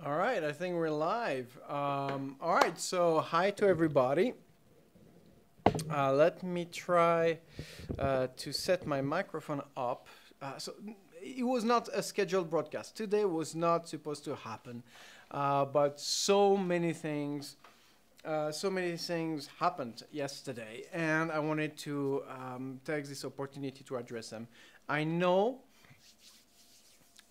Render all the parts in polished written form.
All right, I think we're live. All right, so hi to everybody. Let me try to set my microphone up. So it was not a scheduled broadcast. Today was not supposed to happen, but so many things happened yesterday, and I wanted to take this opportunity to address them. I know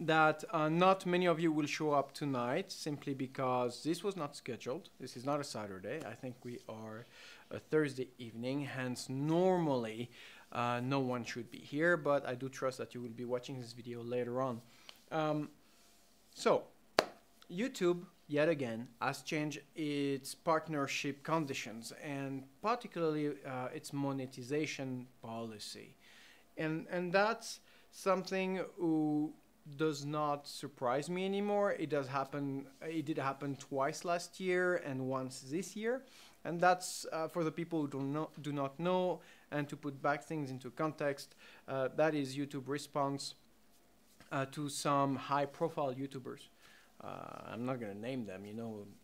that not many of you will show up tonight simply because this was not scheduled. This is not a Saturday. I think we are a Thursday evening, hence normally no one should be here, but I do trust that you will be watching this video later on. So, YouTube, yet again, has changed its partnership conditions and particularly its monetization policy. And that's something who does not surprise me anymore. It does happen. It did happen twice last year and once this year, and that's for the people who do not know. And to put back things into context, that is YouTube response to some high-profile YouTubers. I'm not gonna name them.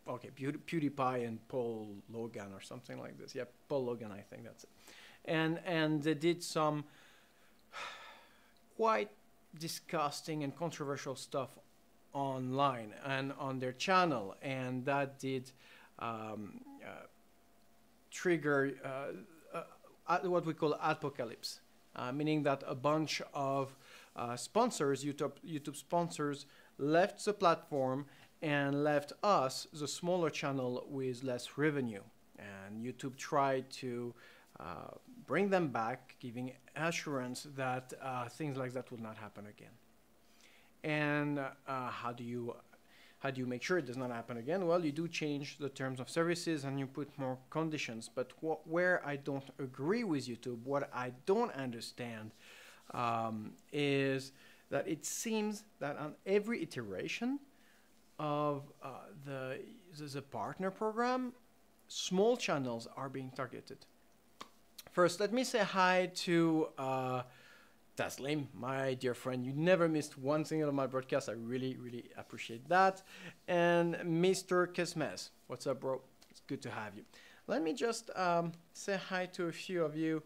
Okay, PewDiePie and Paul Logan or something like this. Yeah, Paul Logan, I think that's it. And they did some quite disgusting and controversial stuff online and on their channel, and that did trigger what we call apocalypse, meaning that a bunch of sponsors, YouTube sponsors, left the platform and left us, the smaller channel, with less revenue. And YouTube tried to bring them back, giving assurance that things like that will not happen again. And how do you make sure it does not happen again? Well, you do change the terms of services and you put more conditions. But where I don't agree with YouTube, what I don't understand is that it seems that on every iteration of the partner program, small channels are being targeted. First, let me say hi to Taslim, my dear friend. You never missed one single of my broadcasts. I really, really appreciate that. And Mr. Kismes, what's up, bro? It's good to have you. Let me just say hi to a few of you.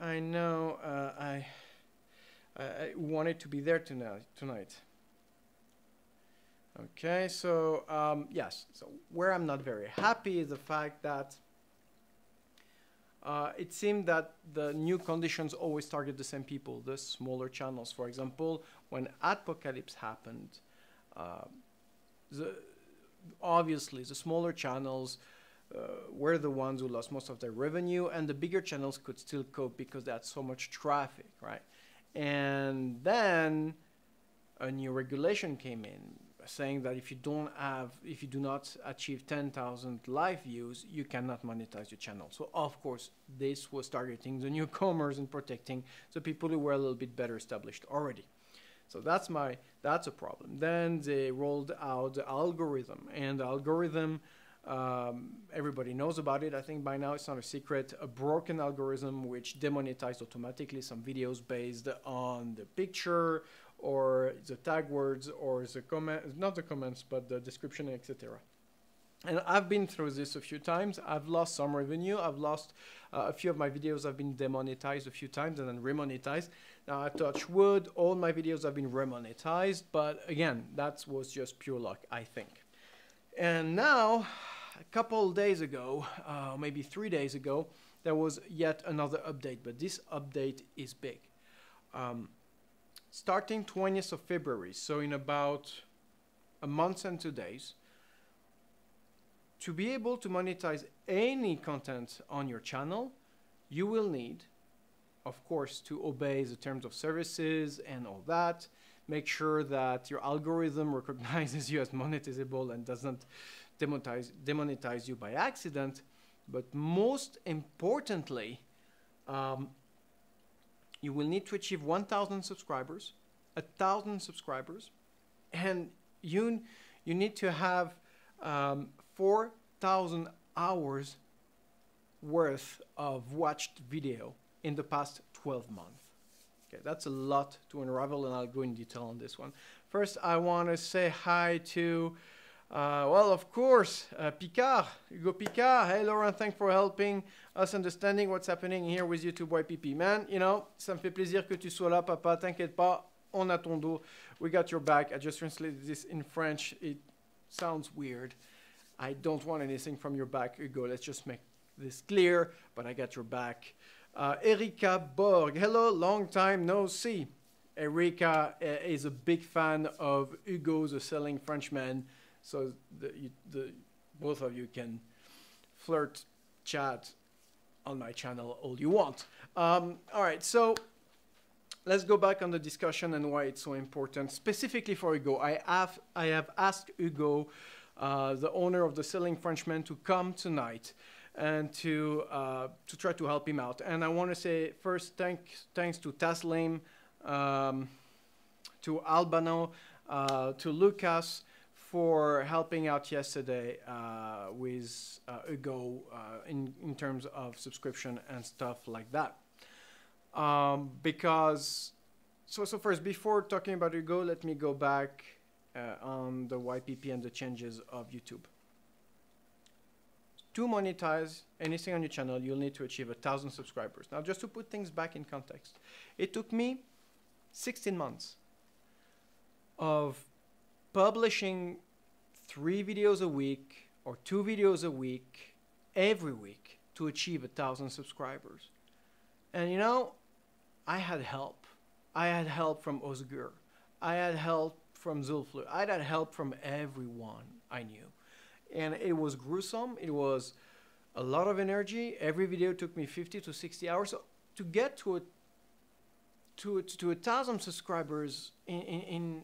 I know I wanted to be there tonight. Okay, so yes. So where I'm not very happy is the fact that it seemed that the new conditions always target the same people, the smaller channels. For example, when Apocalypse happened, obviously the smaller channels were the ones who lost most of their revenue, and the bigger channels could still cope because they had so much traffic, right? And then a new regulation came in saying that if you do not achieve 10,000 live views, you cannot monetize your channel. So of course, this was targeting the newcomers and protecting the people who were a little bit better established already. So that's a problem. Then they rolled out the algorithm, and the algorithm, everybody knows about it. I think by now it's not a secret. A broken algorithm which demonetized automatically some videos based on the picture or the tag words or the comment, not the comments, but the description, etc. And I've been through this a few times. I've lost some revenue. I've lost a few of my videos have been demonetized a few times and then remonetized. Now, I touch wood, all my videos have been remonetized, but again, that was just pure luck, I think. And now, a couple days ago, maybe 3 days ago, there was yet another update, but this update is big. Starting 20th of February, so in about a month and 2 days, to be able to monetize any content on your channel, you will need, of course, to obey the terms of services and all that. Make sure that your algorithm recognizes you as monetizable and doesn't demonetize you by accident. But most importantly, you will need to achieve 1,000 subscribers, 1,000 subscribers, and you need to have 4,000 hours worth of watched video in the past 12 months. Okay, that's a lot to unravel, and I'll go in detail on this one. First, I want to say hi to Well, of course, Picard, Hugo Picard. Hey, Laurent, thanks for helping us understanding what's happening here with YouTube YPP. Man, you know, ça me fait plaisir que tu sois là, papa. T'inquiète pas, on a ton dos. We got your back. I just translated this in French. It sounds weird. I don't want anything from your back, Hugo. Let's just make this clear, but I got your back. Erika Borg. Hello, long time no see. Erika is a big fan of Hugo, the selling Frenchman. So both of you can flirt, chat on my channel all you want. All right, so let's go back on the discussion and why it's so important, specifically for Hugo. I have asked Hugo, the owner of the Selling Frenchman, to come tonight and to try to help him out. And I want to say first thanks to Taslim, to Albano, to Lucas for helping out yesterday with Hugo in terms of subscription and stuff like that. Because so first, before talking about Hugo, let me go back on the YPP and the changes of YouTube. To monetize anything on your channel, you'll need to achieve 1,000 subscribers. Now, just to put things back in context, it took me 16 months of publishing 3 videos a week or 2 videos a week every week to achieve 1,000 subscribers. And you know, I had help. I had help from Osgur. I had help from Zulflu. I had help from everyone I knew. And it was gruesome. It was a lot of energy. Every video took me 50 to 60 hours. So to get to 1,000 subscribers in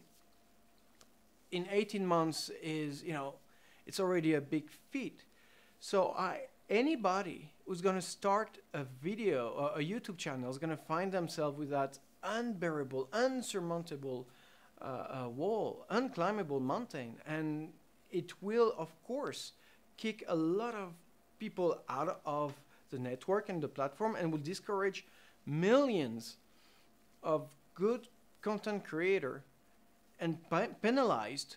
18 months is, you know, it's already a big feat. So anybody who's going to start a video, a YouTube channel, is going to find themselves with that unbearable, unsurmountable wall, unclimbable mountain. And it will, of course, kick a lot of people out of the network and the platform and will discourage millions of good content creators and penalized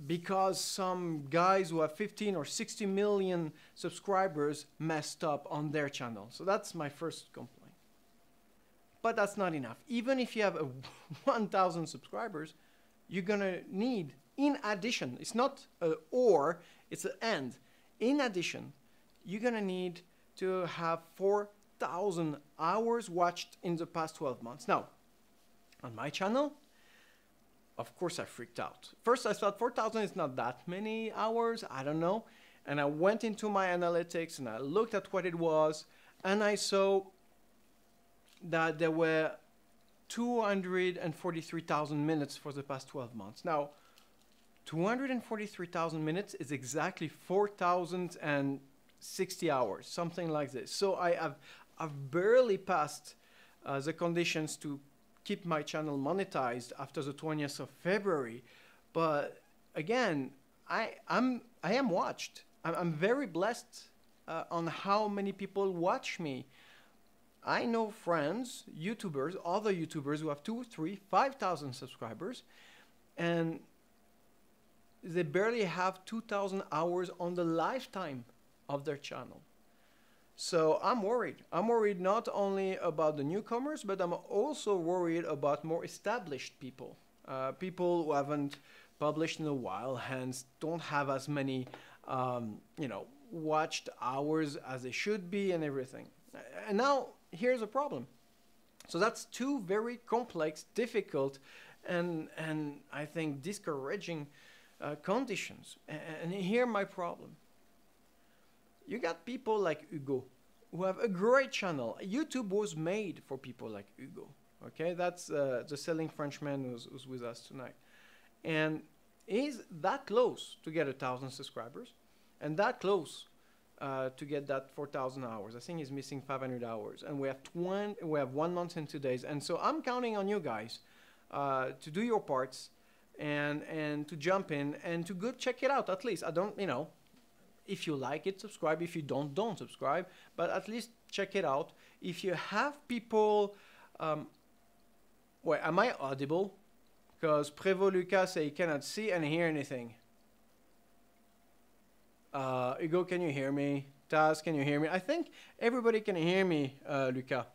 because some guys who have 15 or 60 million subscribers messed up on their channel. So that's my first complaint. But that's not enough. Even if you have 1,000 subscribers, you're going to need, in addition, it's not an or, it's an and. In addition, you're going to need to have 4,000 hours watched in the past 12 months. Now, on my channel, of course I freaked out. First I thought 4,000 is not that many hours, I don't know. And I went into my analytics and I looked at what it was, and I saw that there were 243,000 minutes for the past 12 months. Now, 243,000 minutes is exactly 4,060 hours, something like this. So I've barely passed the conditions to keep my channel monetized after the 20th of February. But again, I am watched. I'm very blessed on how many people watch me. I know friends, YouTubers, other YouTubers who have 2, 3, 5,000 subscribers, and they barely have 2,000 hours on the lifetime of their channel. So I'm worried. I'm worried not only about the newcomers, but I'm also worried about more established people. People who haven't published in a while, hence don't have as many, watched hours as they should be and everything. And now here's a problem. So that's 2 very complex, difficult, and I think discouraging conditions. And here my problem. You got people like Hugo who have a great channel. YouTube was made for people like Hugo. Okay, that's the Selling Frenchman who's with us tonight. And he's that close to get 1,000 subscribers and that close to get that 4,000 hours. I think he's missing 500 hours. And we have 1 month and 2 days. And so I'm counting on you guys to do your parts and to jump in and to go check it out at least. I don't, if you like it, subscribe. If you don't subscribe. But at least check it out. If you have people... wait, am I audible? Because Prévost Lucas says he cannot see and hear anything. Hugo, can you hear me? Taz, can you hear me? I think everybody can hear me, Luca.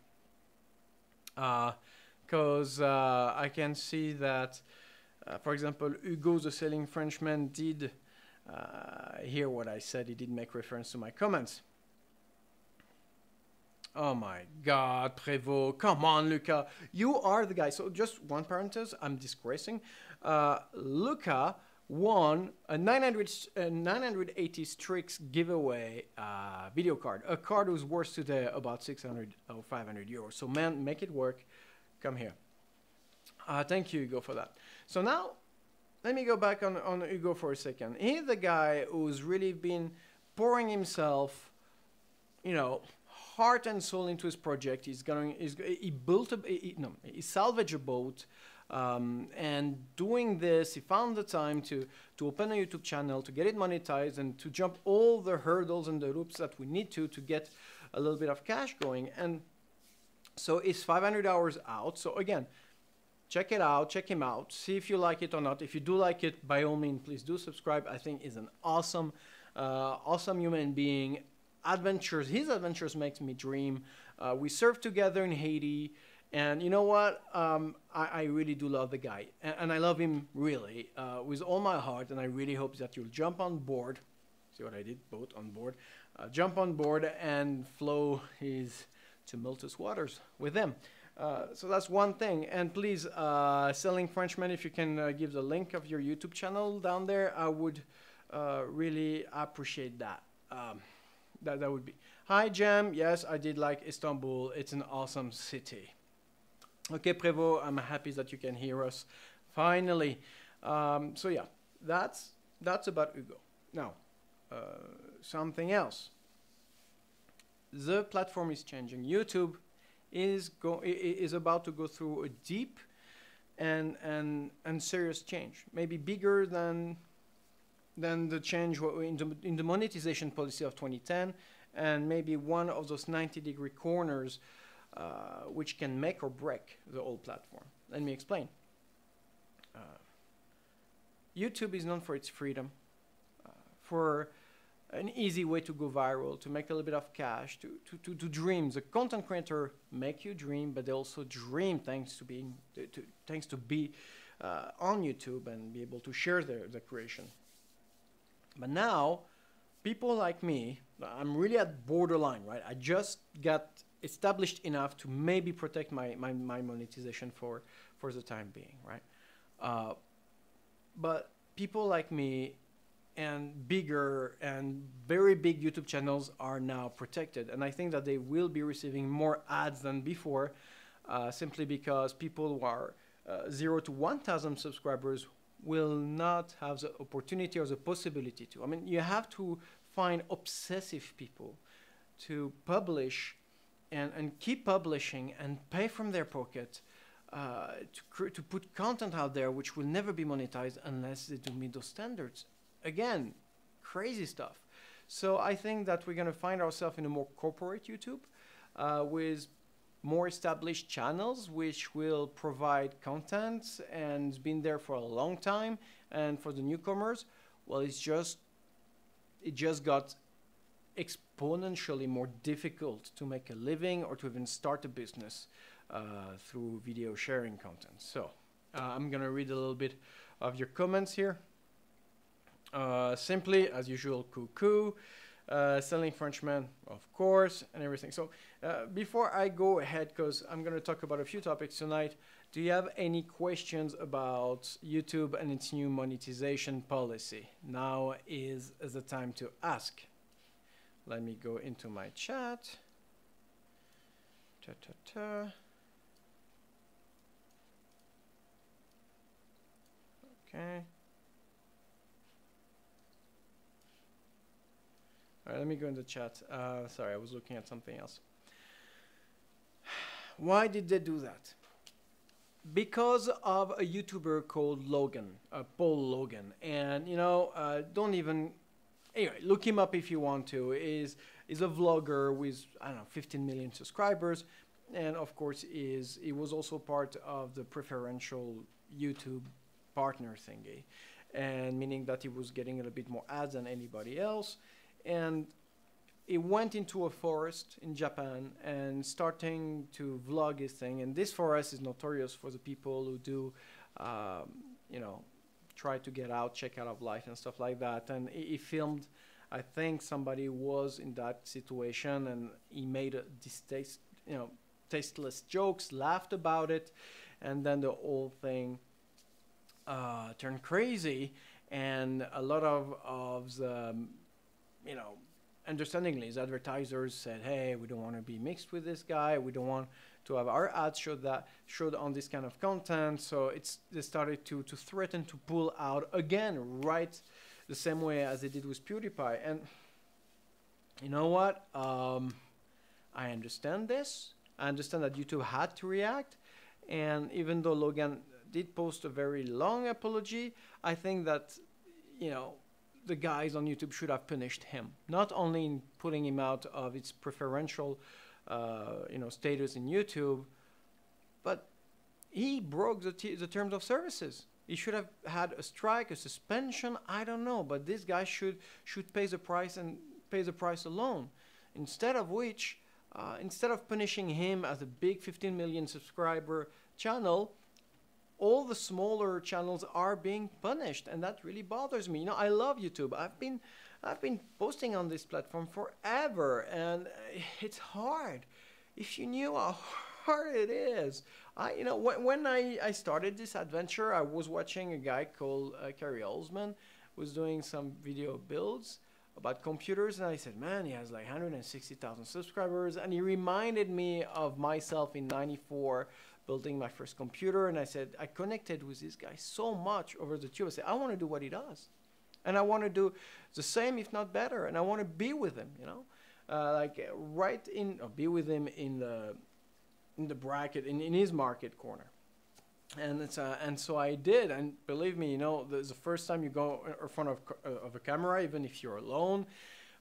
Because I can see that, for example, Hugo, the selling Frenchman, did hear what I said. He did make reference to my comments. Oh my God, Prévost. Come on, Luca. You are the guy. So just one parenthesis, I'm disgracing. Luca won a 980 Strix giveaway video card. A card whose worth today about 600 or 500 euros. So man, make it work. Come here. Thank you, Hugo, for that. So now, let me go back on Hugo for a second. He's the guy who's really been pouring himself, you know, heart and soul into his project. He salvaged a boat, and doing this, he found the time to open a YouTube channel, to get it monetized, and to jump all the hurdles and the hoops that we need to get a little bit of cash going. And so it's 500 hours out. So again, check it out, check him out, see if you like it or not. If you do like it, by all means, please do subscribe. I think he's an awesome, awesome human being. His adventures makes me dream. We surfed together in Haiti, and you know what? I really do love the guy, and I love him really with all my heart. And I really hope that you'll jump on board. See what I did? Boat on board. Jump on board and flow his tumultuous waters with him. So that's one thing. And please, Selling Frenchman, if you can give the link of your YouTube channel down there, I would really appreciate that. That would be. Hi, Jam. Yes, I did like Istanbul. It's an awesome city. Okay, Prévost, I'm happy that you can hear us finally. So yeah, that's about Hugo. Now, something else. The platform is changing. YouTube is about to go through a deep and serious change, maybe bigger than the change in the monetization policy of 2010, and maybe one of those 90-degree corners which can make or break the whole platform. Let me explain. YouTube is known for its freedom, for an easy way to go viral, to make a little bit of cash, to dream. The content creator make you dream, but they also dream thanks to be on YouTube and be able to share their creation. But now, people like me, I'm really at borderline, right? I just got established enough to maybe protect my monetization for the time being, right? But people like me and bigger and very big YouTube channels are now protected. And I think that they will be receiving more ads than before, simply because people who are 0 to 1,000 subscribers will not have the opportunity or the possibility to. I mean, you have to find obsessive people to publish and keep publishing and pay from their pocket to put content out there which will never be monetized unless they do meet those standards. Again, crazy stuff. So I think that we're going to find ourselves in a more corporate YouTube with more established channels which will provide content and been there for a long time. And for the newcomers, well, it just got exponentially more difficult to make a living or to even start a business through video sharing content. So I'm going to read a little bit of your comments here. Simply, as usual, cuckoo. Selling Frenchman, of course, and everything. So before I go ahead, because I'm going to talk about a few topics tonight, do you have any questions about YouTube and its new monetization policy? Now is the time to ask. Let me go into my chat. Okay. All right, let me go in the chat. Sorry, I was looking at something else. Why did they do that? Because of a YouTuber called Logan, Paul Logan. And, you know, don't even... Anyway, look him up if you want to. He's a vlogger with, I don't know, 15 million subscribers. And, of course, he was also part of the preferential YouTube partner thingy. and meaning that he was getting a little bit more ads than anybody else. And he went into a forest in Japan and starting to vlog his thing. And this forest is notorious for the people who do, you know, try to get out, check out of life and stuff like that. And he filmed, I think somebody was in that situation, and he made a tasteless jokes, laughed about it, and then the whole thing turned crazy. And a lot of the, you know, understandingly, his advertisers said, hey, we don't want to be mixed with this guy. We don't want to have our ads showed on this kind of content. So they started to threaten to pull out again, right the same way as they did with PewDiePie. And you know what? I understand this. I understand that YouTube had to react. And even though Logan did post a very long apology, I think that, you know, the guys on YouTube should have punished him, not only in putting him out of its preferential, you know, status in YouTube, but he broke the terms of services. He should have had a strike, a suspension, I don't know, but this guy should pay the price and pay the price alone. Instead of which, instead of punishing him as a big 15 million subscriber channel, all the smaller channels are being punished, and that really bothers me. You know, I love YouTube. I've been posting on this platform forever, and it's hard. If you knew how hard it is. You know, when I started this adventure, I was watching a guy called Kerry Olsman, who was doing some video builds about computers, and I said, man, he has like 160,000 subscribers, and he reminded me of myself in '94, building my first computer. And I said, I connected with this guy so much over the tube. I said, I want to do what he does, and I want to do the same, if not better, and I want to be with him, you know, like right in, or be with him in the bracket, in his market corner. And it's and so I did, and believe me, you know, the first time you go in front of a camera, even if you're alone,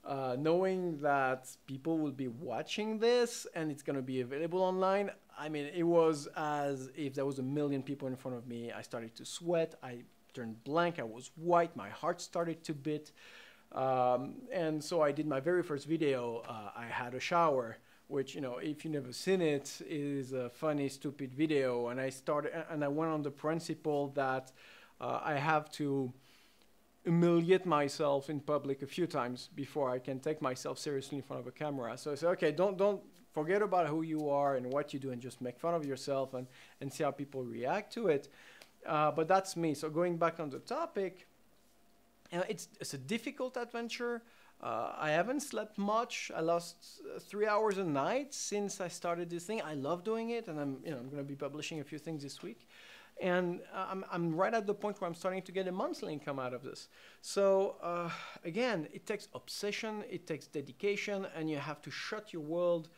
knowing that people will be watching this and it's going to be available online, I mean, it was as if there was a million people in front of me. I started to sweat, I turned blank, I was white, my heart started to beat, and so I did my very first video. I had a shower, which, you know, if you've never seen it, is a funny, stupid video. And I went on the principle that I have to humiliate myself in public a few times before I can take myself seriously in front of a camera. So I said, okay, don't forget about who you are and what you do, and just make fun of yourself and see how people react to it. But that's me. So going back on the topic, it's a difficult adventure. I haven't slept much. I lost 3 hours a night since I started this thing. I love doing it, and I'm going to be publishing a few things this week. And I'm right at the point where I'm starting to get a monthly income out of this. So again, it takes obsession, it takes dedication, and you have to shut your world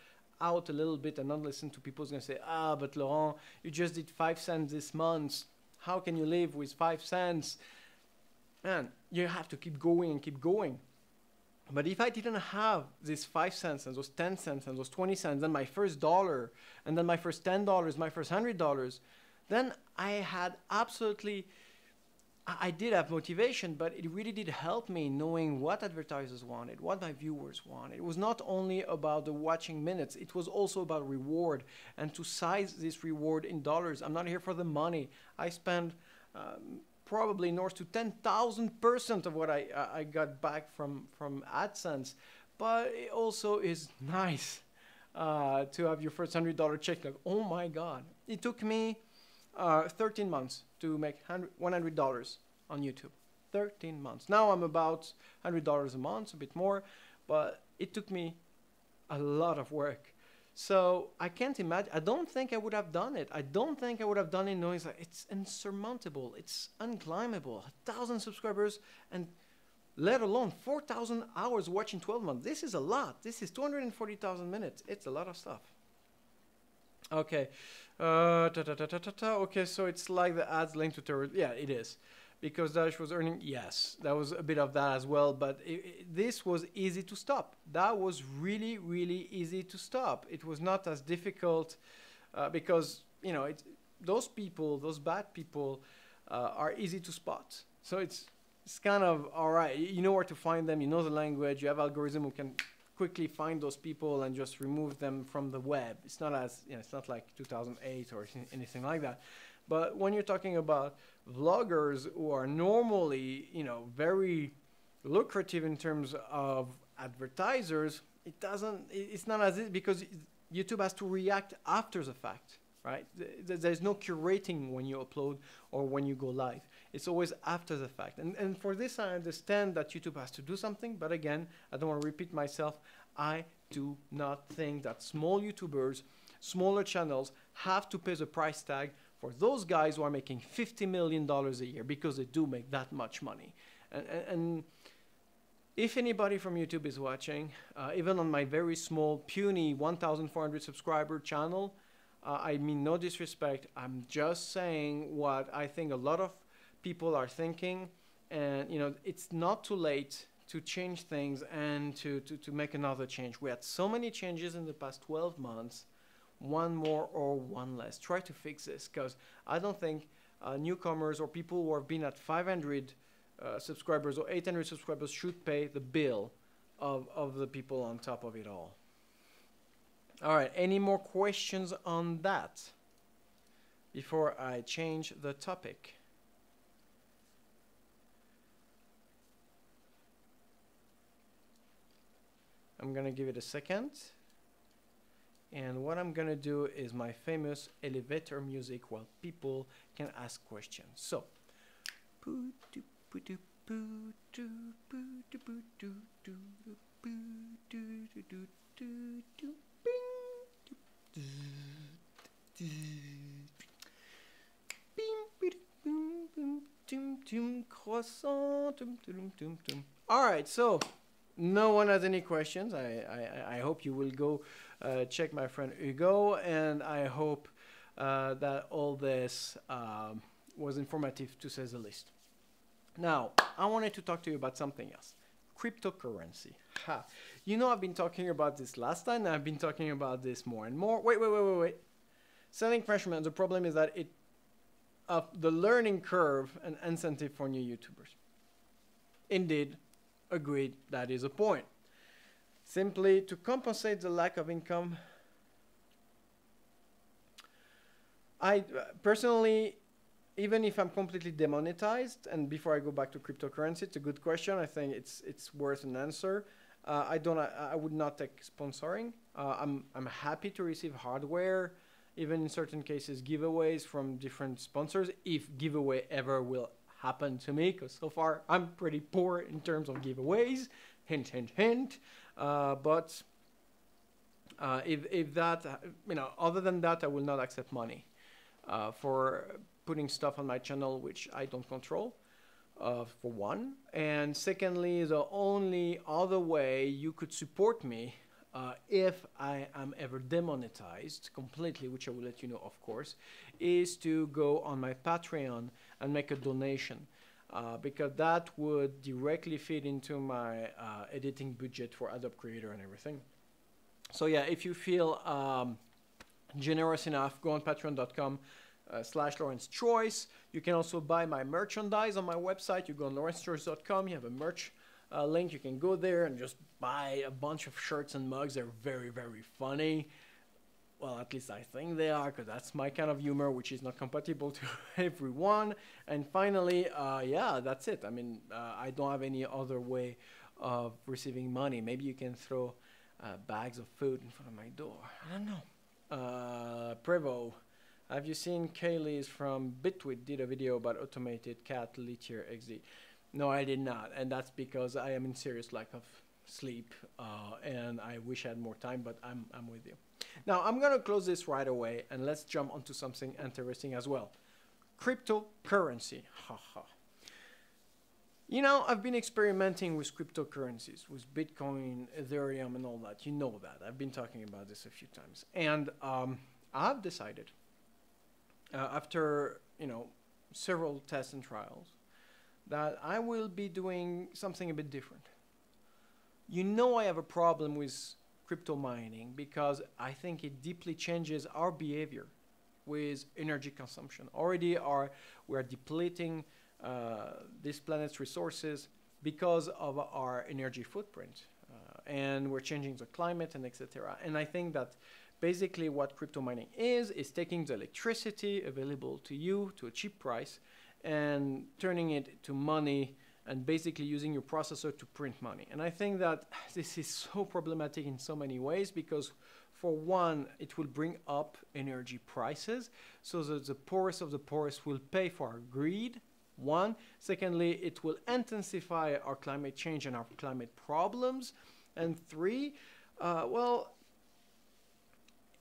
out a little bit and not listen to people who's going to say, but Laurent, you just did 5 cents this month. How can you live with 5 cents? Man, you have to keep going and keep going. But if I didn't have these 5 cents and those 10 cents and those 20 cents, then my first dollar, and then my first $10, my first $100, then I had absolutely, I did have motivation, but it really did help me knowing what advertisers wanted, what my viewers wanted. It was not only about the watching minutes, it was also about reward, and to size this reward in dollars. I'm not here for the money. I spend probably north to 10,000% of what I got back from AdSense. But it also is nice to have your first $100 check. Like, oh my God. It took me 13 months to make $100 on YouTube. 13 months. Now I'm about $100 a month, a bit more, but it took me a lot of work. So I can't imagine. I don't think I would have done it. I don't think I would have done it knowing that it's insurmountable. It's unclimbable. 1,000 subscribers, and let alone 4,000 hours watching 12 months. This is a lot. This is 240,000 minutes. It's a lot of stuff. Okay. Okay, so it's like the ads linked to terrorism. Yeah, it is. Because Daesh was earning, yes, that was a bit of that as well, but this was easy to stop. That was really, really easy to stop. It was not as difficult because, you know, those people, those bad people are easy to spot. So it's it's kind of all right. You know where to find them. You know the language. You have algorithm who can quickly find those people and just remove them from the web. It's not as it's not like 2008 or anything like that. But when you're talking about vloggers who are normally very lucrative in terms of advertisers, it's not as it because YouTube has to react after the fact, right? There's no curating when you upload or when you go live. It's always after the fact. And for this, I understand that YouTube has to do something. But again, I don't want to repeat myself. I do not think that small YouTubers, smaller channels have to pay the price tag for those guys who are making $50 million a year, because they do make that much money. And if anybody from YouTube is watching, even on my very small, puny 1,400 subscriber channel, I mean no disrespect. I'm just saying what I think a lot of people are thinking. And it's not too late to change things and to make another change. We had so many changes in the past 12 months. One more or one less. Try to fix this, because I don't think newcomers or people who have been at 500 subscribers or 800 subscribers should pay the bill of the people on top of it all. All right, any more questions on that before I change the topic? I'm gonna give it a second. And what I'm gonna do is my famous elevator music while people can ask questions. So, all right, so no one has any questions. I hope you will go check my friend Hugo, and I hope that all this was informative, to say the least. Now, I wanted to talk to you about something else. Cryptocurrency. Ha. I've been talking about this last time, and I've been talking about this more and more. Wait. Selling freshmen, the problem is that the learning curve and incentive for new YouTubers. Indeed, agreed, that is a point. Simply to compensate the lack of income. I personally, even if I'm completely demonetized, and before I go back to cryptocurrency, it's a good question. I think it's worth an answer. I would not take sponsoring. I'm happy to receive hardware, even in certain cases giveaways from different sponsors, if giveaway ever will happen to me, because so far I'm pretty poor in terms of giveaways. Hint, hint, hint. But if that, other than that, I will not accept money for putting stuff on my channel which I don't control, for one. And secondly, the only other way you could support me if I am ever demonetized completely, which I will let you know, of course, is to go on my Patreon and make a donation. Because that would directly feed into my editing budget for Adobe Creator and everything. So yeah, if you feel generous enough, go on patreon.com/Laurent's Choice. You can also buy my merchandise on my website. You go on laurentschoice.com, you have a merch link. You can go there and just buy a bunch of shirts and mugs. They're very, very funny. Well, at least I think they are, because that's my kind of humor, which is not compatible to everyone. And finally, yeah, that's it. I mean, I don't have any other way of receiving money. Maybe you can throw bags of food in front of my door. I don't know. Prevo, have you seen Kaylee's from Bitwit did a video about automated cat litier XD? No, I did not. And that's because I am in serious lack of sleep, and I wish I had more time, but I'm with you. Now, I'm going to close this right away, and let's jump onto something interesting as well. Cryptocurrency. Haha. I've been experimenting with cryptocurrencies, with Bitcoin, Ethereum, and all that. You know that. I've been talking about this a few times. And I've decided, after, several tests and trials, that I will be doing something a bit different. I have a problem with crypto mining because I think it deeply changes our behavior with energy consumption. Already we are depleting this planet's resources because of our energy footprint. And we're changing the climate and etc. And I think that basically what crypto mining is taking the electricity available to you to a cheap price and turning it to money and basically using your processor to print money. And I think that this is so problematic in so many ways because for one, it will bring up energy prices so that the poorest of the poorest will pay for our greed. One. Secondly, it will intensify our climate change and our climate problems. And three, well,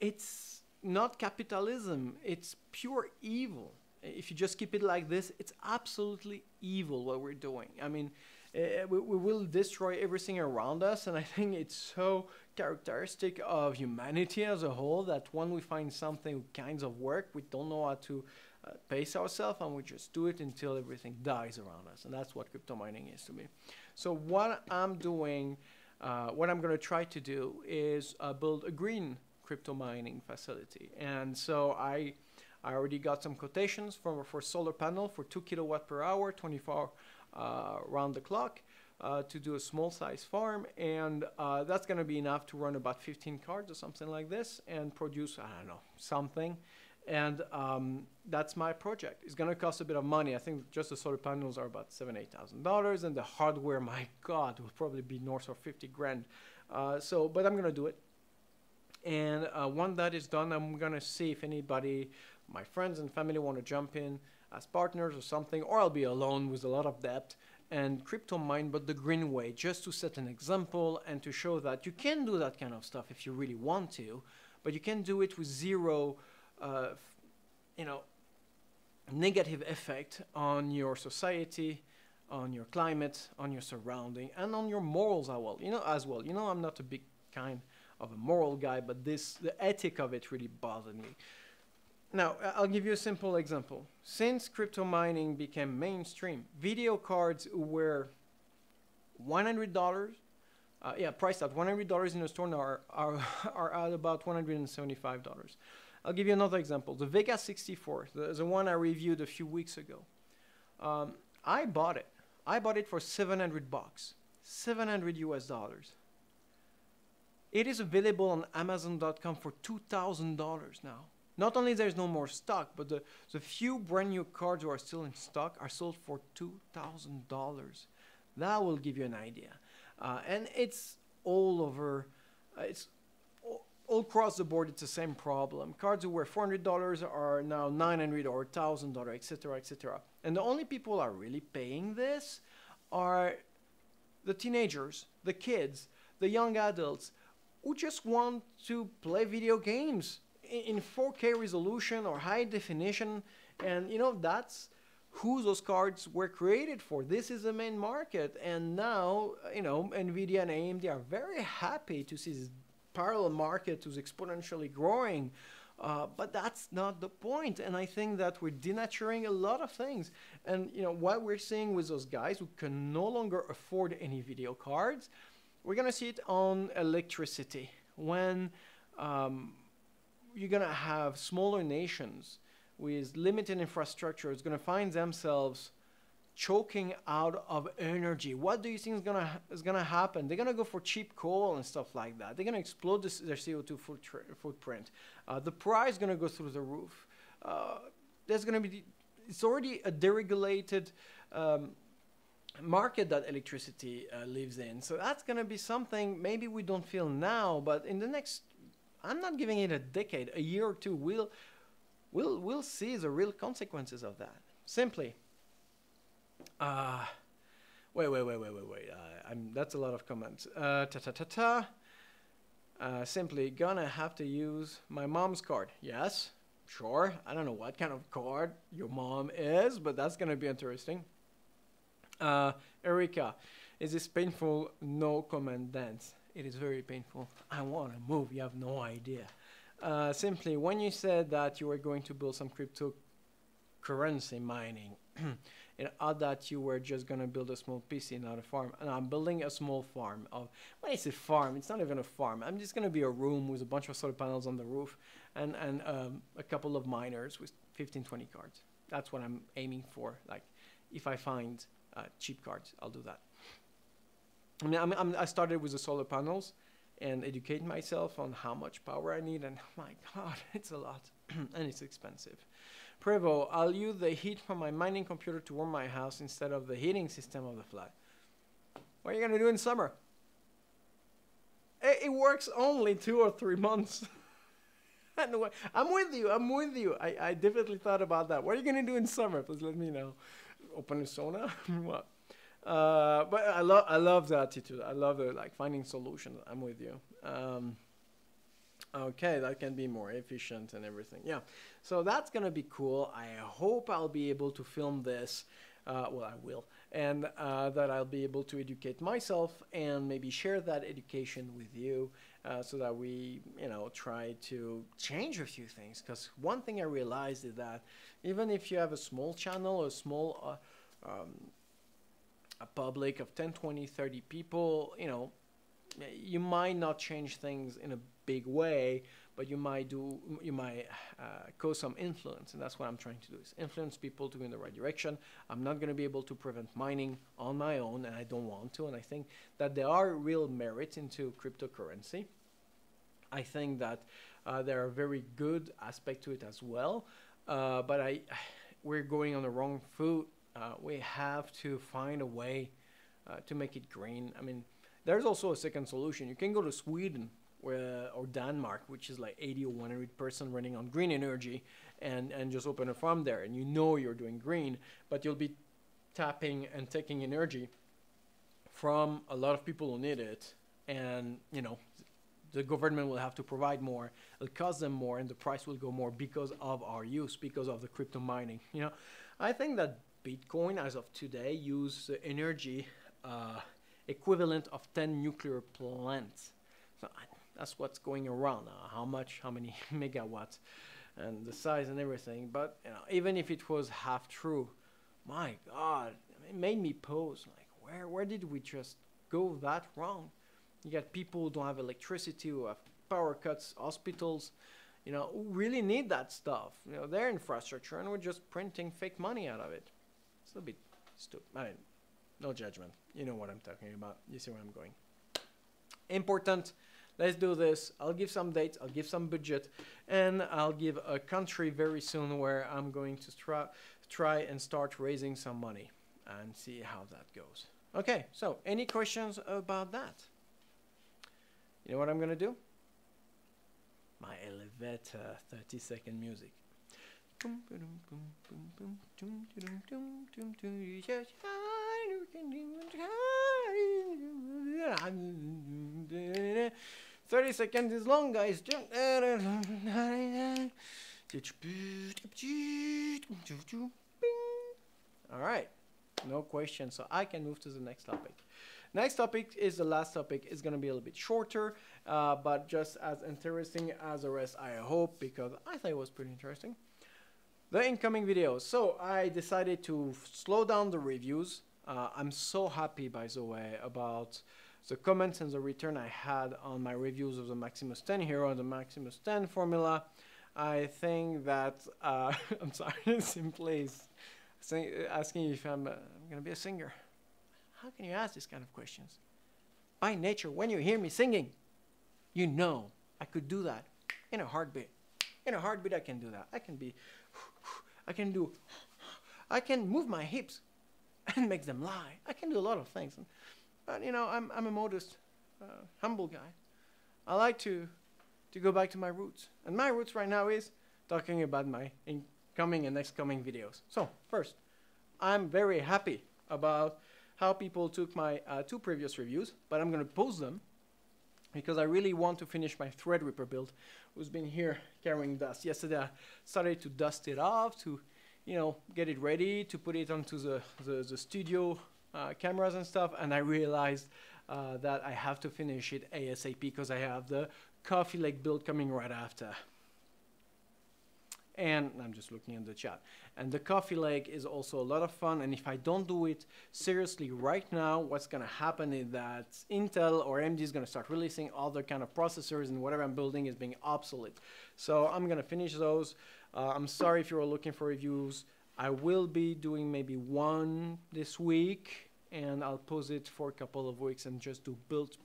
it's not capitalism, it's pure evil. If you just keep it like this, it's absolutely evil what we're doing. I mean, we will destroy everything around us, and I think it's so characteristic of humanity as a whole that when we find something kinds of work, we don't know how to pace ourselves, and we just do it until everything dies around us. And that's what crypto mining is to me. So what I'm doing, what I'm going to try to do is build a green crypto mining facility. And so I already got some quotations for solar panel for 2 kilowatt per hour, 24 round the clock, to do a small size farm. And that's going to be enough to run about 15 cards or something like this and produce, I don't know, something. And that's my project. It's going to cost a bit of money. I think just the solar panels are about $7,000-8,000, and the hardware, my God, will probably be north of 50 grand. But I'm going to do it. And when that is done, I'm going to see if anybody, my friends and family, want to jump in as partners or something, or I'll be alone with a lot of debt and crypto mine, but the green way, just to set an example and to show that you can do that kind of stuff if you really want to, but you can do it with zero negative effect on your society, on your climate, on your surrounding, and on your morals as well. I'm not a big kind of a moral guy, but the ethic of it really bothered me. Now, I'll give you a simple example. Since crypto mining became mainstream, video cards were $100, priced at $100 in a store are at about $175. I'll give you another example. The Vega 64, the one I reviewed a few weeks ago. I bought it. I bought it for $700, $700 US. It is available on Amazon.com for $2,000 now. Not only there's no more stock, but the few brand new cards who are still in stock are sold for $2,000. That will give you an idea. And it's all over. It's all across the board, it's the same problem. Cards who were $400 are now $900 or $1,000, etc., etc. And the only people who are really paying this are the teenagers, the kids, the young adults who just want to play video games in 4K resolution or high definition. And, that's who those cards were created for. This is the main market. And now, NVIDIA and AMD are very happy to see this parallel market who's exponentially growing, but that's not the point. And I think that we're denaturing a lot of things. And what we're seeing with those guys who can no longer afford any video cards, we're gonna see it on electricity. When you're gonna have smaller nations with limited infrastructure is gonna find themselves choking out of energy. What do you think is gonna happen? They're gonna go for cheap coal and stuff like that. They're gonna explode their CO2 footprint. The price is gonna go through the roof. It's already a deregulated market that electricity lives in. So that's gonna be something maybe we don't feel now, but in the next, I'm not giving it a decade, a year or two, we'll see the real consequences of that. Simply. Wait. That's a lot of comments. Simply gonna have to use my mom's card. Yes, sure. I don't know what kind of card your mom is, but that's gonna be interesting. Erika, is this painful? No comment, dance. It is very painful. I want to move. You have no idea. Simply, when you said that you were going to build some cryptocurrency mining, that you were just going to build a small PC, not a farm. And I'm building a small farm. When I say farm, it's not even a farm. I'm just going to be a room with a bunch of solar panels on the roof and a couple of miners with 15, 20 cards. That's what I'm aiming for. Like, if I find cheap cards, I'll do that. I mean, I started with the solar panels and educate myself on how much power I need, and oh my God, it's a lot and it's expensive. Prevo, I'll use the heat from my mining computer to warm my house instead of the heating system of the flat. What are you gonna do in summer? It works only 2 or 3 months. Anyway, I'm with you. I definitely thought about that. What are you gonna do in summer? Please let me know. Open a sauna? What? But I love the attitude. I love the like finding solutions. I'm with you. Okay, that can be more efficient and everything. Yeah, so that's gonna be cool. I hope I'll be able to film this. Well, I will, and that I'll be able to educate myself and maybe share that education with you, so that we, try to change a few things. Because one thing I realized is that even if you have a small channel or a small a public of 10, 20, 30 people, you might not change things in a big way, but you might cause some influence, and that's what I'm trying to do, is influence people to go in the right direction. I'm not going to be able to prevent mining on my own, and I don't want to, and I think that there are real merits into cryptocurrency. I think that there are very good aspects to it as well, but we're going on the wrong foot. We have to find a way to make it green. I mean, there's also a second solution. You can go to Sweden or Denmark, which is like 80 or 100% running on green energy, and just open a farm there, and you're doing green, but you'll be tapping and taking energy from a lot of people who need it, and the government will have to provide more, it'll cost them more, and the price will go more because of our use, because of the crypto mining. I think that Bitcoin as of today uses the energy equivalent of 10 nuclear plants. So that's what's going around. How many megawatts, and the size and everything. But even if it was half true, my God, it made me pause like, where did we just go that wrong? You got people who don't have electricity, who have power cuts, hospitals, who really need that stuff. Their infrastructure, and we're just printing fake money out of it. It's a bit stupid. I mean, no judgment. You know what I'm talking about. You see where I'm going. Important. Let's do this. I'll give some dates, I'll give some budget, and I'll give a country very soon where I'm going to try and start raising some money and see how that goes. Okay, so any questions about that? You know what I'm going to do? My elevator 30-second music. 30 seconds is long, guys. All right, no question, so I can move to the next topic. Next topic is the last topic. It's going to be a little bit shorter, but just as interesting as the rest, I hope, because I thought it was pretty interesting. The incoming videos. So I decided to slow down the reviews. I'm so happy, by the way, about the comments and the return I had on my reviews of the Maximus 10 Hero and the Maximus 10 formula. I think that, I'm sorry, simply asking if I'm going to be a singer. How can you ask these kind of questions? By nature, when you hear me singing, I could do that in a heartbeat. In a heartbeat, I can do that. I can move my hips and make them lie. I can do a lot of things. But, I'm a modest, humble guy. I like to go back to my roots. And my roots right now is talking about my incoming and next coming videos. So, first, I'm very happy about how people took my 2 previous reviews, but I'm going to post them because I really want to finish my Threadripper build, who's been here carrying dust. Yesterday, I started to dust it off, to get it ready, to put it onto the studio cameras and stuff, and I realized that I have to finish it ASAP because I have the coffee lake build coming right after. And I'm just looking at the chat. And the coffee lake is also a lot of fun, and if I don't do it seriously right now, what's going to happen is that Intel or AMD is going to start releasing other kind of processors, and whatever I'm building is being obsolete. So I'm going to finish those. I'm sorry if you're looking for reviews. I will be doing maybe one this week, and I'll pause it for a couple of weeks and just do builds,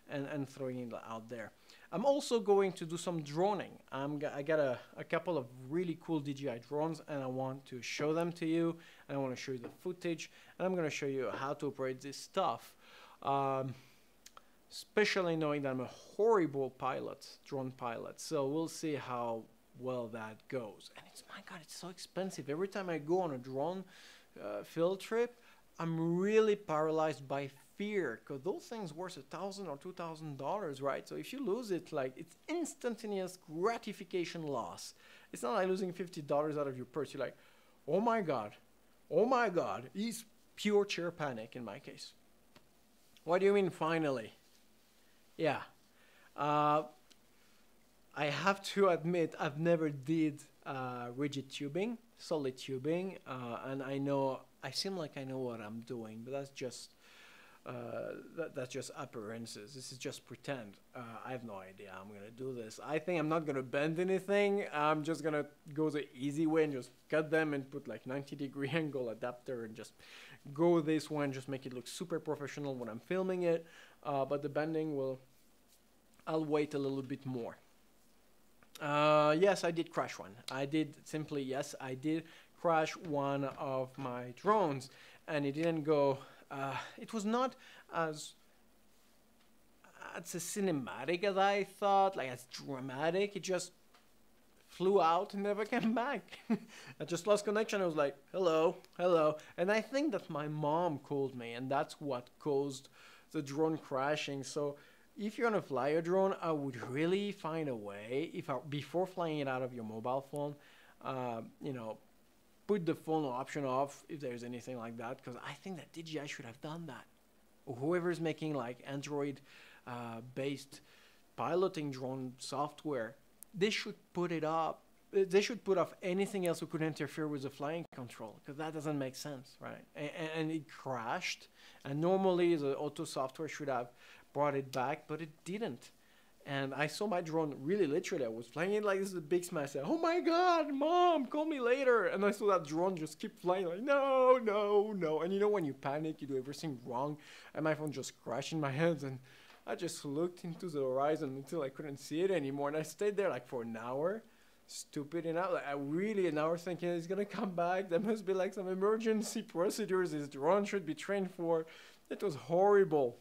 and throwing it out there. I'm also going to do some droning. I got a couple of really cool DJI drones, and I want to show them to you, and I want to show you the footage, and I'm going to show you how to operate this stuff. Especially knowing that I'm a horrible pilot, drone pilot. So we'll see how well that goes. And it's, my God, it's so expensive. Every time I go on a drone field trip, I'm really paralyzed by fear, because those things worth $1,000 or $2,000, right? So if you lose it, like, it's instantaneous gratification loss. It's not like losing $50 out of your purse. You're like, oh my God, it's pure sheer panic in my case. What do you mean finally? Yeah. I have to admit, I've never did rigid tubing, solid tubing, and I seem like I know what I'm doing, but that's just appearances. This is just pretend. I have no idea how I'm gonna do this. I think I'm not gonna bend anything. I'm just gonna go the easy way and just cut them and put like 90-degree angle adapter and just go this one, just make it look super professional when I'm filming it. But the bending I'll wait a little bit more. Yes, I did crash one. I did crash one of my drones, and it didn't go, it was not as cinematic as I thought, like as dramatic. It just flew out and never came back. I just lost connection. I was like, hello. And I think that my mom called me, and that's what caused the drone crashing. So if you're gonna fly a drone, I would really find a way, before flying it out of your mobile phone, put the phone option off if there's anything like that, because I think that DJI should have done that. Or whoever's making like Android based piloting drone software, they should put it up. They should put off anything else that could interfere with the flying control, because that doesn't make sense, right? And it crashed, and normally the auto software should have brought it back, but it didn't. And I saw my drone really literally. I was flying it like this is a big smash. I said, oh my God, Mom, call me later. And I saw that drone just keep flying like, no. And you know when you panic, you do everything wrong. And my phone just crashed in my hands. And I just looked into the horizon until I couldn't see it anymore. And I stayed there like for an hour. Stupid enough. Like, I really an hour thinking it's going to come back. There must be like some emergency procedures this drone should be trained for. It was horrible.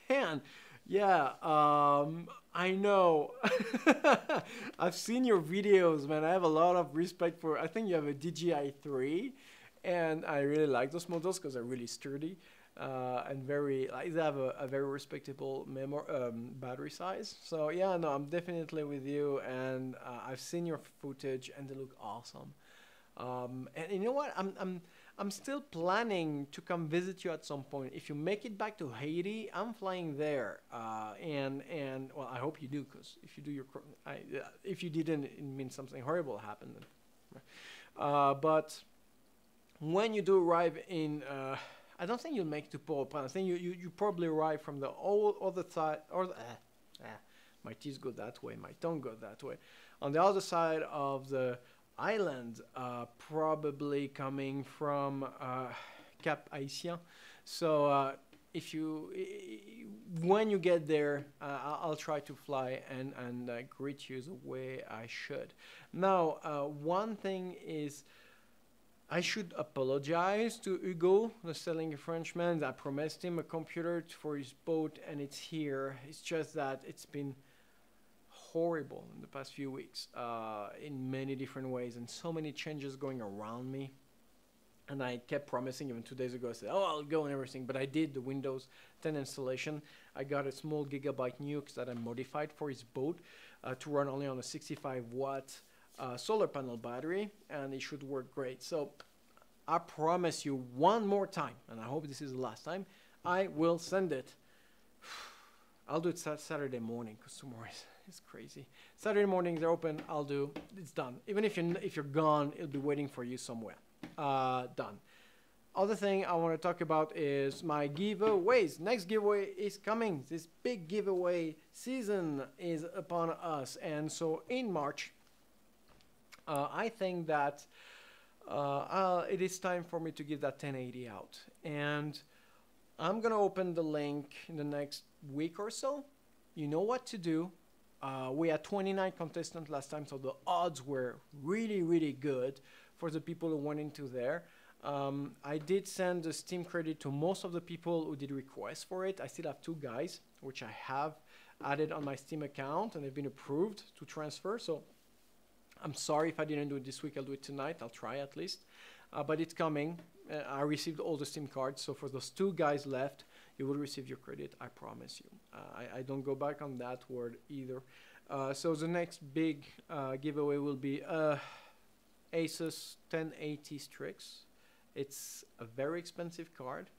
Man. Yeah, I know. I've seen your videos, man. I have a lot of respect for, I think you have a DJI 3, and I really like those models because they're really sturdy and they have a very respectable battery size. So yeah, no, I'm definitely with you, and I've seen your footage and they look awesome. And you know what? I'm still planning to come visit you at some point. If you make it back to Haiti, I'm flying there, and well, I hope you do, because if you do if you didn't, it means something horrible happened. But when you do arrive in, I don't think you'll make it to Port-au-Prince. I think you probably arrive from the other side, or my teeth go that way, my tongue goes that way, on the other side of the island, probably coming from Cap Haïtien. So when you get there, I'll try to fly and greet you the way I should. Now, one thing is, I should apologize to Hugo, the selling Frenchman. I promised him a computer for his boat, and it's here. It's just that it's been horrible in the past few weeks in many different ways, and so many changes going around me. And I kept promising, even 2 days ago, I said, oh, I'll go and everything. But I did the Windows 10 installation. I got a small Gigabyte Nux that I modified for his boat to run only on a 65-watt solar panel battery, and it should work great. So I promise you one more time, and I hope this is the last time, I will send it. I'll do it Saturday morning, because tomorrow is crazy. Saturday morning, they're open. It's done. Even if you're gone, it'll be waiting for you somewhere. Done. Other thing I want to talk about is my giveaways. Next giveaway is coming. This big giveaway season is upon us. And so in March, I think that it is time for me to give that 1080 out. And I'm going to open the link in the next week or so. You know what to do. We had 29 contestants last time, so the odds were really, really good for the people who went into there. I did send the Steam credit to most of the people who did requests for it. I still have 2 guys, which I have added on my Steam account, and they've been approved to transfer. So I'm sorry if I didn't do it this week. I'll do it tonight. I'll try at least. But it's coming. I received all the Steam cards. So for those 2 guys left, you will receive your credit. I promise you. I don't go back on that word either. So the next big giveaway will be Asus 1080 Strix. It's a very expensive card,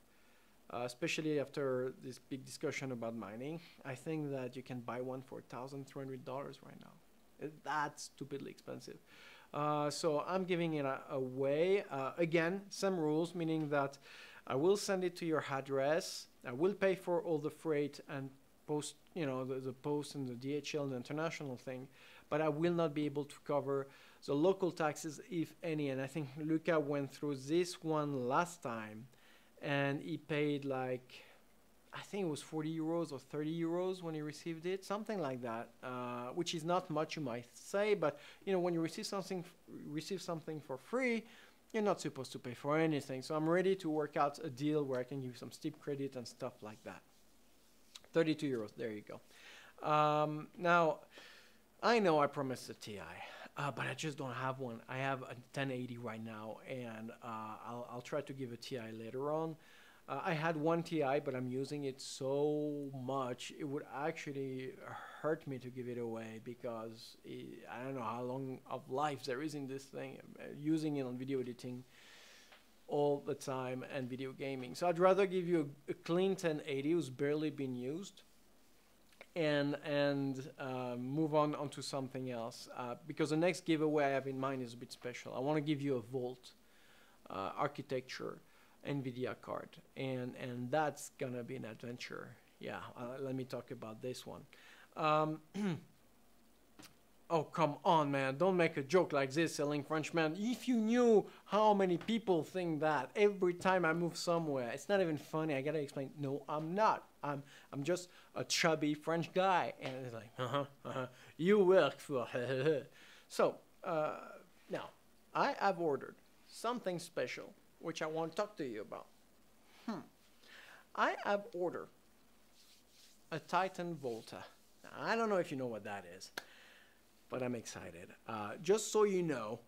especially after this big discussion about mining. I think that you can buy one for $1,300 right now. That's stupidly expensive. So I'm giving it away. Again, same rules, meaning that I will send it to your address. I will pay for all the freight and post, the post and the DHL and the international thing, but I will not be able to cover the local taxes, if any. And I think Luca went through this one last time, and he paid like, I think it was 40 euros or 30 euros when he received it, something like that, which is not much, you might say, but when you receive something for free, you're not supposed to pay for anything. So I'm ready to work out a deal where I can give you some Steam credit and stuff like that. 32 euros, there you go. Now, I know I promised a TI, but I just don't have one. I have a 1080 right now, and I'll try to give a TI later on. I had one TI, but I'm using it so much, it would actually hurt me to give it away, because I don't know how long of life there is in this thing. Using it on video editing all the time and video gaming. So I'd rather give you a clean 1080 who's barely been used, and move on onto something else, because the next giveaway I have in mind is a bit special. I want to give you a Volt architecture NVIDIA card, and that's gonna be an adventure. Yeah, let me talk about this one. Oh, come on, man, don't make a joke like this, selling Frenchman. If you knew how many people think that every time I move somewhere, it's not even funny. I gotta explain, no, I'm not. I'm just a chubby French guy. And it's like, you work for So, now, I have ordered something special, which I want to talk to you about. I have ordered a Titan Volta. Now, I don't know if you know what that is, but I'm excited. Just so you know,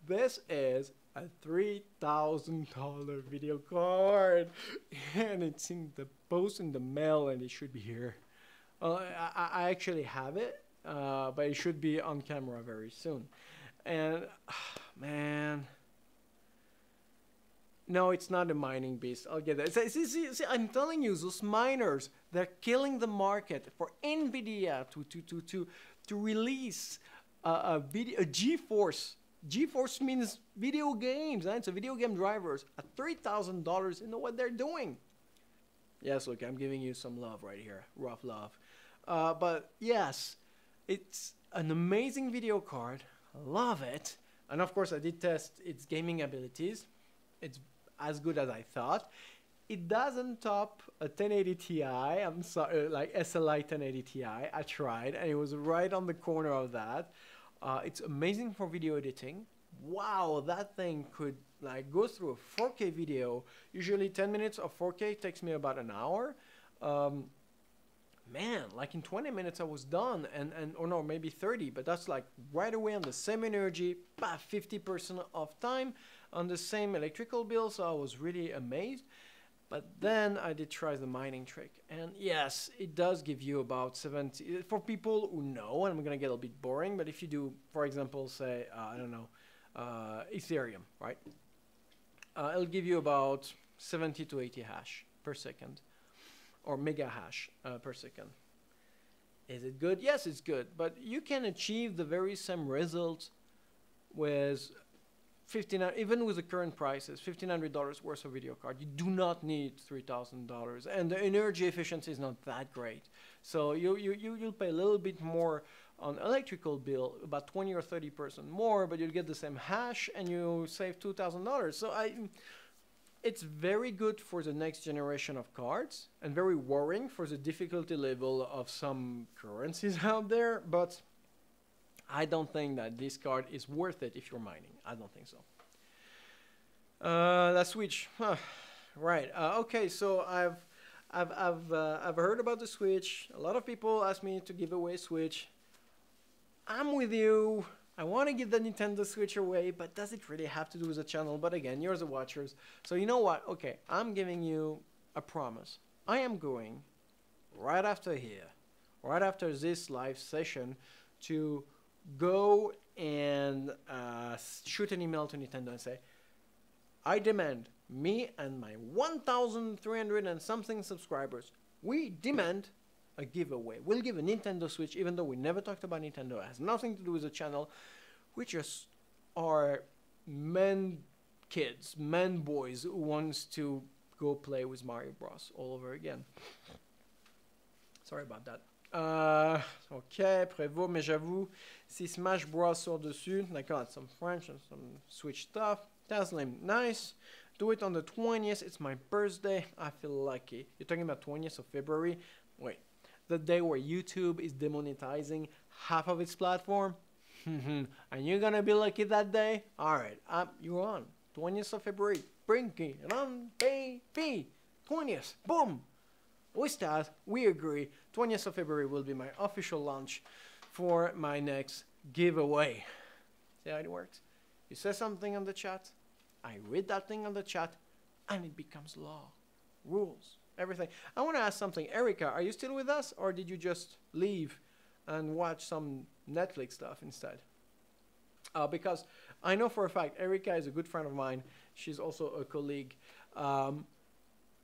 this is a $3,000 video card, and it's in the post in the mail, and it should be here. I actually have it, but it should be on camera very soon. And man, no, it's not a mining beast. I'll get that. See, I'm telling you, those miners, they're killing the market for NVIDIA to release a GeForce. GeForce means video games, and it's a video game drivers at $3,000. You know what they're doing? Yes, look, I'm giving you some love right here, rough love. But yes, it's an amazing video card. I love it. And of course, I did test its gaming abilities. It's as good as I thought. It doesn't top a 1080 Ti. I'm sorry, like SLI 1080 Ti. I tried, and it was right on the corner of that. It's amazing for video editing. Wow, that thing could like go through a 4K video. Usually 10 minutes of 4K takes me about an hour. Man, like in 20 minutes I was done, or no, maybe 30, but that's like right away on the same energy, 50% of time on the same electrical bill, so I was really amazed. But then I did try the mining trick, and yes, it does give you about 70, for people who know, and I'm gonna get a bit boring, but if you do, for example, say, I don't know, Ethereum, right? It'll give you about 70 to 80 hash per second, or mega hash per second. Is it good? Yes, it's good, but you can achieve the very same result with even with the current prices, $1,500 worth of video card. You do not need $3,000, and the energy efficiency is not that great. So you'll pay a little bit more on electrical bill, about 20 or 30% more, but you'll get the same hash and you save $2,000. So it's very good for the next generation of cards and very worrying for the difficulty level of some currencies out there. But I don't think that this card is worth it if you're mining. I don't think so. Let's switch. Right. Okay. So I've heard about the Switch. A lot of people ask me to give away Switch. I'm with you. I want to give the Nintendo Switch away, but does it really have to do with the channel? But again, you're the watchers. So you know what? Okay, I'm giving you a promise. I am going right after here, right after this live session, to go and shoot an email to Nintendo and say, I demand, me and my 1,300 and something subscribers, we demand a giveaway. We'll give a Nintendo Switch, even though we never talked about Nintendo. It has nothing to do with the channel. We just are men kids, men boys who wants to go play with Mario Bros. All over again. Sorry about that. Ok, Prévost, mais j'avoue, si Smash Bros sort dessus, d'accord, some French and some Switch stuff. Taslim, nice. Do it on the 20th. It's my birthday. I feel lucky. You're talking about 20th of February? Wait. The day where YouTube is demonetizing half of its platform? And you're gonna be lucky that day? Alright, you're on. 20th of February. Bring it on, baby. 20th. Boom. We start. We agree. 20th of February will be my official launch for my next giveaway. See how it works? You say something on the chat, I read that thing on the chat, and it becomes law. Rules. Everything. I want to ask something. Erica, are you still with us, or did you just leave and watch some Netflix stuff instead? Because I know for a fact Erica is a good friend of mine. She's also a colleague.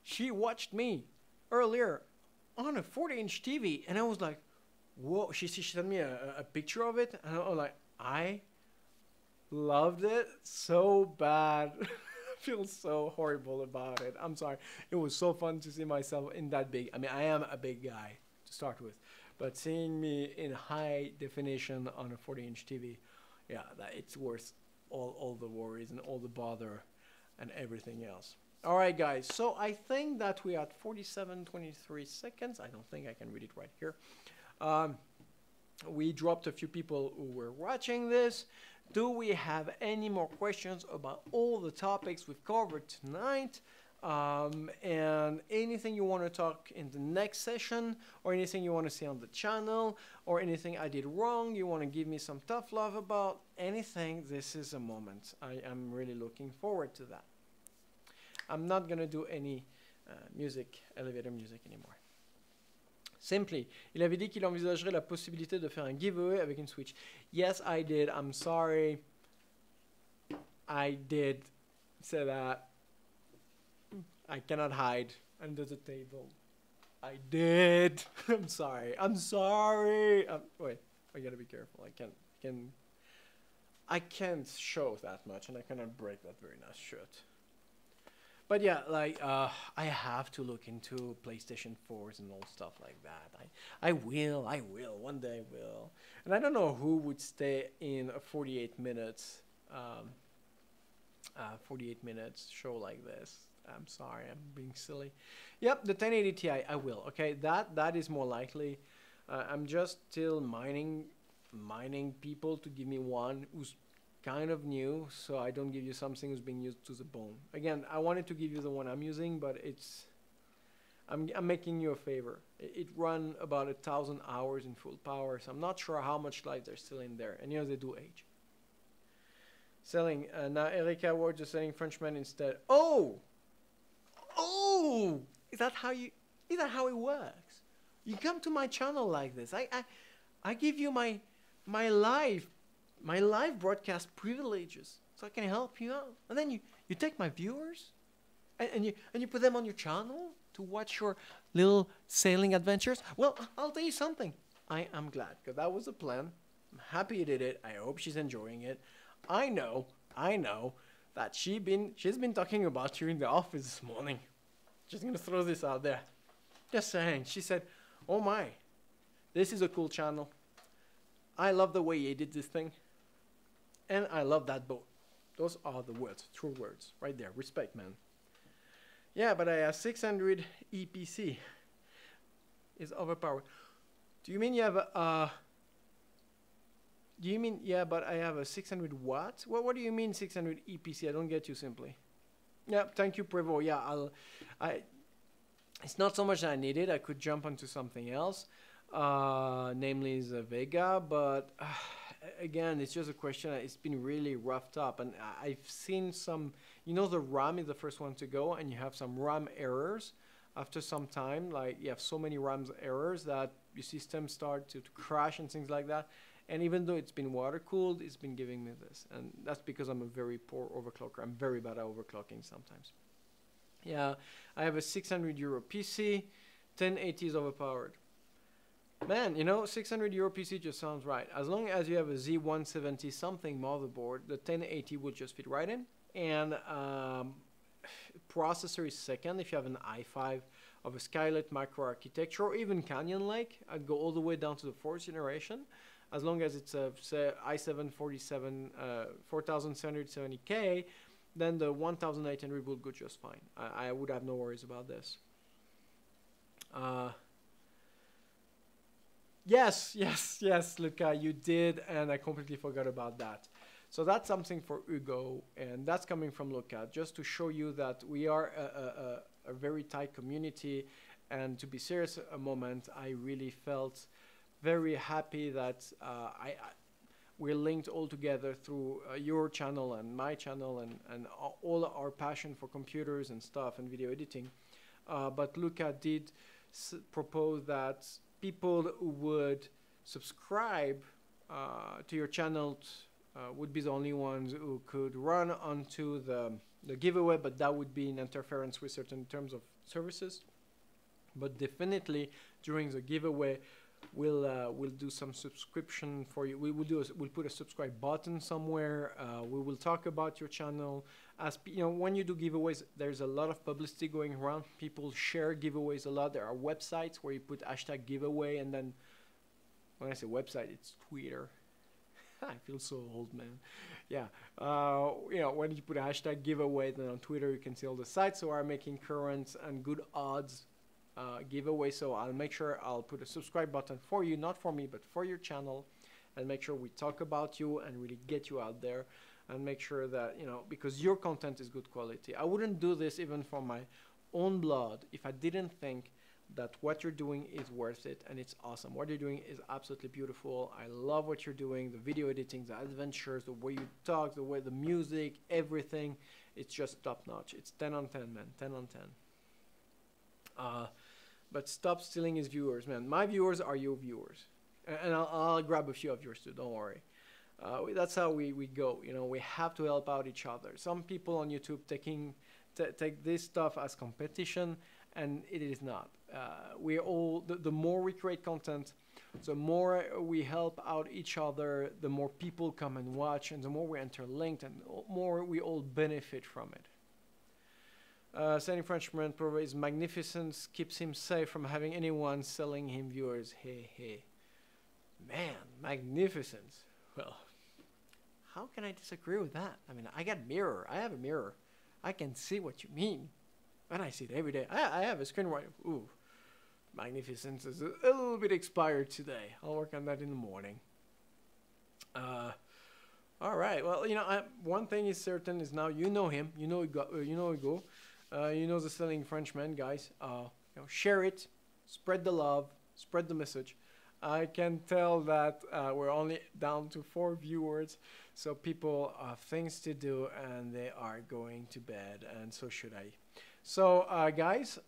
She watched me earlier on a 40-inch TV, and I was like, whoa. She sent me a picture of it, and I was like, I loved it so bad. Feel so horrible about it. I'm sorry. It was so fun to see myself in that big. I mean, I am a big guy to start with, but seeing me in high definition on a 40-inch TV, yeah, it's worth all the worries and all the bother and everything else. All right, guys. So I think that we are at 47:23 seconds. I don't think I can read it right here. We dropped a few people who were watching this. Do we have any more questions about all the topics we've covered tonight? And anything you want to talk in the next session, or anything you want to see on the channel, or anything I did wrong, you want to give me some tough love about, anything, this is a moment. I am really looking forward to that. I'm not going to do any elevator music anymore. Simply, il avait dit qu'il envisagerait la possibilité de faire un giveaway avec une Switch. Yes, I did. I'm sorry. I did say that. I cannot hide under the table. I did. I'm sorry. I'm sorry. Wait, I gotta be careful. I can't show that much, and I cannot break that very nice shirt. But yeah, like, I have to look into PlayStation 4s and all stuff like that. I will, one day I will. And I don't know who would stay in a 48 minutes show like this. I'm sorry, I'm being silly. Yep, the 1080 Ti, I will, okay? That is more likely. I'm just still mining people to give me one who's kind of new, so I don't give you something who's being used to the bone. Again, I wanted to give you the one I'm using, but I'm making you a favor. It run about 1,000 hours in full power, so I'm not sure how much light there's still in there. And you know, they do age. Selling, now Erica Awards are selling Frenchman instead. Oh! Is that how it works? You come to my channel like this. I give you my live broadcast privileges, so I can help you out. And then you take my viewers and you put them on your channel to watch your little sailing adventures. Well, I'll tell you something. I am glad, because that was the plan. I'm happy you did it. I hope she's enjoying it. I know that she's been talking about you in the office this morning. Just gonna throw this out there. Just saying. She said, "Oh my, this is a cool channel. I love the way he did this thing, and I love that boat. Those are the words, true words, right there. Respect, man. Yeah, but I have 600 EPC. Is overpowered. Do you mean you have a? Do you mean yeah? But I have a 600 what? What do you mean 600 EPC? I don't get you simply. Yeah, thank you, Prevo. Yeah, I. It's not so much that I need it. I could jump onto something else, namely the Vega. But again, it's just a question. It's been really roughed up, and I've seen some. You know, the RAM is the first one to go, and you have some RAM errors. After some time, like you have so many RAM errors that your system start to crash and things like that. And even though it's been water cooled, it's been giving me this. And that's because I'm a very poor overclocker. I'm very bad at overclocking sometimes. Yeah, I have a 600 euro PC, 1080 is overpowered. Man, you know, 600 euro PC just sounds right. As long as you have a Z170 something motherboard, the 1080 will just fit right in. And processor is second. If you have an i5 of a Skylake microarchitecture or even Canyon Lake, I'd go all the way down to the fourth generation. As long as it's a i7 4770K, then the 1800 will go just fine. I would have no worries about this. Yes, Luca, you did, and I completely forgot about that. So that's something for Hugo, and that's coming from Luca, just to show you that we are a very tight community. And to be serious a moment, I really felt very happy that we're linked all together through your channel and my channel and all our passion for computers and stuff and video editing. But Luca did propose that people who would subscribe to your channel would be the only ones who could run onto the giveaway, but that would be in interference with certain terms of services. But definitely during the giveaway, we'll do some subscription for you. We'll put a subscribe button somewhere. We will talk about your channel. As you know, when you do giveaways, there's a lot of publicity going around. People share giveaways a lot. There are websites where you put hashtag giveaway, and then when I say website, it's Twitter. I feel so old, man. Yeah, you know, when you put a hashtag giveaway, then on Twitter you can see all the sites who are making current and good odds giveaway. So I'll make sure I'll put a subscribe button for you, not for me, but for your channel, and make sure we talk about you and really get you out there and make sure that, you know, because your content is good quality. I wouldn't do this even for my own blood if I didn't think that what you're doing is worth it, and it's awesome. What you're doing is absolutely beautiful. I love what you're doing, the video editing, the adventures, the way you talk, the way the music, everything. It's just top notch. It's 10 on 10, man, 10 on 10. But stop stealing his viewers, man. My viewers are your viewers. And I'll grab a few of yours too, don't worry. That's how we go, you know, we have to help out each other. Some people on YouTube take this stuff as competition, and it is not. We all, the more we create content, the more we help out each other, the more people come and watch, and the more we're interlinked, and the more we all benefit from it. Sandy Frenchman provides magnificence, keeps him safe from having anyone selling him viewers. Hey, hey. Man, magnificence. Well, how can I disagree with that? I mean, I got a mirror. I have a mirror. I can see what you mean. And I see it every day. I have a screenwriter. Ooh, magnificence is a little bit expired today. I'll work on that in the morning. All right. Well, you know, one thing is certain is now you know him. You know Hugo. You know the Selling Frenchman, guys. You know, share it, spread the love, spread the message. I can tell that we're only down to 4 viewers, so people have things to do and they are going to bed, and so should I. So, guys,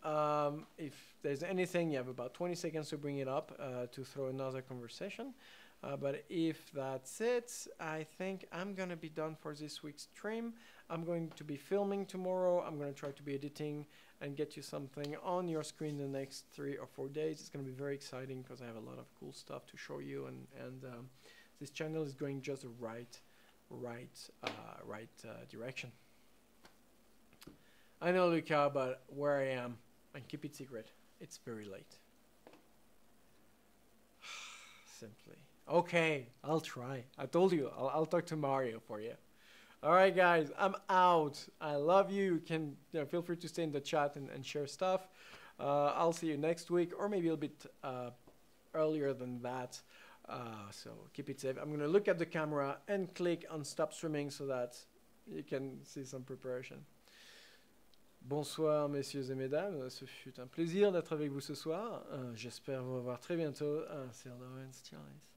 if there's anything, you have about 20 seconds to bring it up to throw another conversation. But if that's it, I think I'm going to be done for this week's stream. I'm going to be filming tomorrow. I'm going to try to be editing and get you something on your screen the next 3 or 4 days. It's going to be very exciting because I have a lot of cool stuff to show you. And this channel is going just the right direction. I know, Luca, but where I am, and keep it secret, it's very late. Simply. Okay, I'll try. I told you, I'll talk to Mario for you. All right, guys, I'm out. I love you. You can feel free to stay in the chat and share stuff. I'll see you next week, or maybe a bit earlier than that. So keep it safe. I'm going to look at the camera and click on stop streaming so that you can see some preparation. Bonsoir, messieurs et mesdames. Ce fut un plaisir d'être avec vous ce soir. J'espère vous revoir très bientôt sur Laurent's Chalice.